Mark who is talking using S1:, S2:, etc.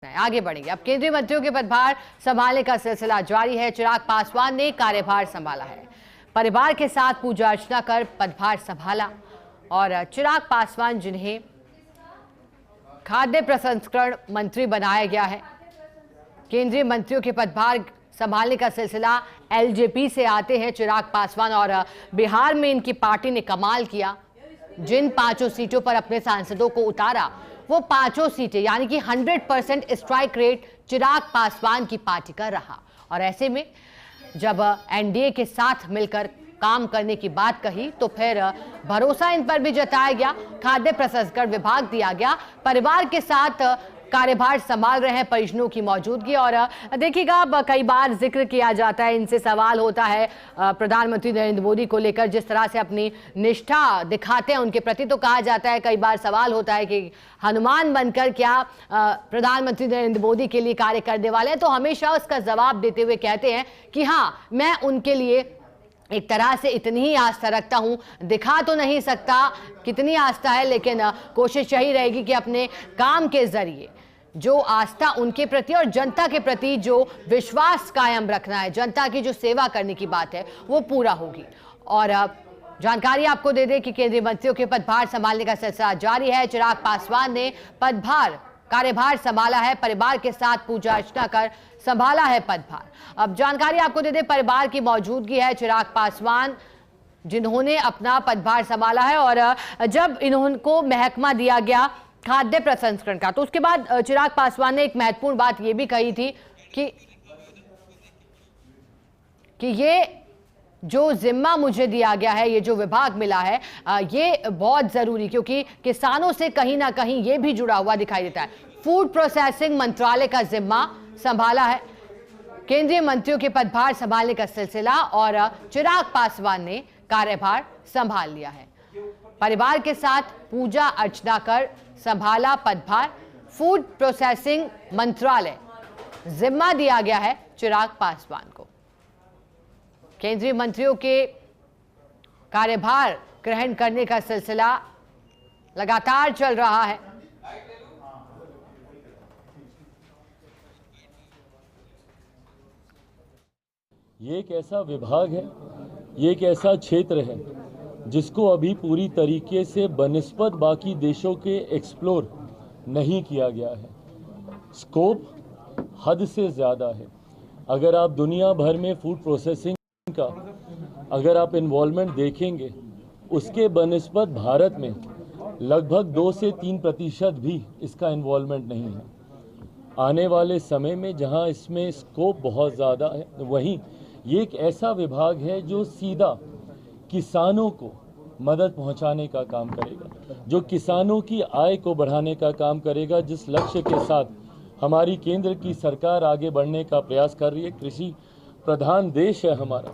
S1: आगे बढ़ेंगे। अब केंद्रीय मंत्रियों के पदभार संभालने का सिलसिला जारी है। चिराग पासवान ने कार्यभार संभाला है, परिवार के साथ पूजा अर्चना कर पदभार संभाला। और चिराग पासवान, जिन्हें खाद्य प्रसंस्करण मंत्री बनाया गया है, केंद्रीय मंत्रियों के पदभार संभालने का सिलसिला एलजेपी से आते हैं चिराग पासवान। और बिहार में इनकी पार्टी ने कमाल किया। जिन 5 सीटों पर अपने सांसदों को उतारा, वो 5 सीटें यानी कि 100% स्ट्राइक रेट चिराग पासवान की पार्टी का रहा। और ऐसे में जब एनडीए के साथ मिलकर काम करने की बात कही तो फिर भरोसा इन पर भी जताया गया। खाद्य प्रसंस्करण विभाग दिया गया, परिवार के साथ कार्यभार संभाल रहे हैं परिजनों की मौजूदगी। और देखिएगा, अब कई बार जिक्र किया जाता है, इनसे सवाल होता है प्रधानमंत्री नरेंद्र मोदी को लेकर, जिस तरह से अपनी निष्ठा दिखाते हैं उनके प्रति। तो कहा जाता है, कई बार सवाल होता है कि हनुमान बनकर क्या प्रधानमंत्री नरेंद्र मोदी के लिए कार्य करने वाले हैं। तो हमेशा उसका जवाब देते हुए कहते हैं कि हाँ, मैं उनके लिए एक तरह से इतनी ही आस्था रखता हूं। दिखा तो नहीं सकता कितनी आस्था है, लेकिन कोशिश यही रहेगी कि अपने काम के जरिए जो आस्था उनके प्रति और जनता के प्रति जो विश्वास कायम रखना है, जनता की जो सेवा करने की बात है, वो पूरा होगी। और जानकारी आपको दे दें कि केंद्रीय मंत्रियों के पदभार संभालने का सिलसिला जारी है। चिराग पासवान ने कार्यभार संभाला है, परिवार के साथ पूजा अर्चना कर संभाला है पदभार। अब जानकारी आपको दे दें, परिवार की मौजूदगी है चिराग पासवान, जिन्होंने अपना पदभार संभाला है। और जब इनको महकमा दिया गया खाद्य प्रसंस्करण का, तो उसके बाद चिराग पासवान ने एक महत्वपूर्ण बात यह भी कही थी कि ये जो जिम्मा मुझे दिया गया है, ये जो विभाग मिला है, ये बहुत जरूरी, क्योंकि किसानों से कहीं ना कहीं ये भी जुड़ा हुआ दिखाई देता है। फूड प्रोसेसिंग मंत्रालय का जिम्मा संभाला है, केंद्रीय मंत्रियों के पदभार संभालने का सिलसिला, और चिराग पासवान ने कार्यभार संभाल लिया है। परिवार के साथ पूजा अर्चना कर संभाला पदभार। फूड प्रोसेसिंग मंत्रालय जिम्मा दिया गया है चिराग पासवान को। केंद्रीय मंत्रियों के कार्यभार ग्रहण करने का सिलसिला लगातार चल रहा है।
S2: ये एक ऐसा विभाग है, ये एक ऐसा क्षेत्र है जिसको अभी पूरी तरीके से बनिस्बत बाकी देशों के एक्सप्लोर नहीं किया गया है। स्कोप हद से ज़्यादा है। अगर आप दुनिया भर में फूड प्रोसेसिंग का अगर आप इन्वॉल्वमेंट देखेंगे, उसके बनिस्बत भारत में लगभग 2 से 3% भी इसका इन्वॉल्वमेंट नहीं है। आने वाले समय में जहां इसमें स्कोप बहुत ज़्यादा है, वहीं ये एक ऐसा विभाग है जो सीधा किसानों को मदद पहुंचाने का काम करेगा, जो किसानों की आय को बढ़ाने का काम करेगा, जिस लक्ष्य के साथ हमारी केंद्र की सरकार आगे बढ़ने का प्रयास कर रही है। कृषि प्रधान देश है हमारा,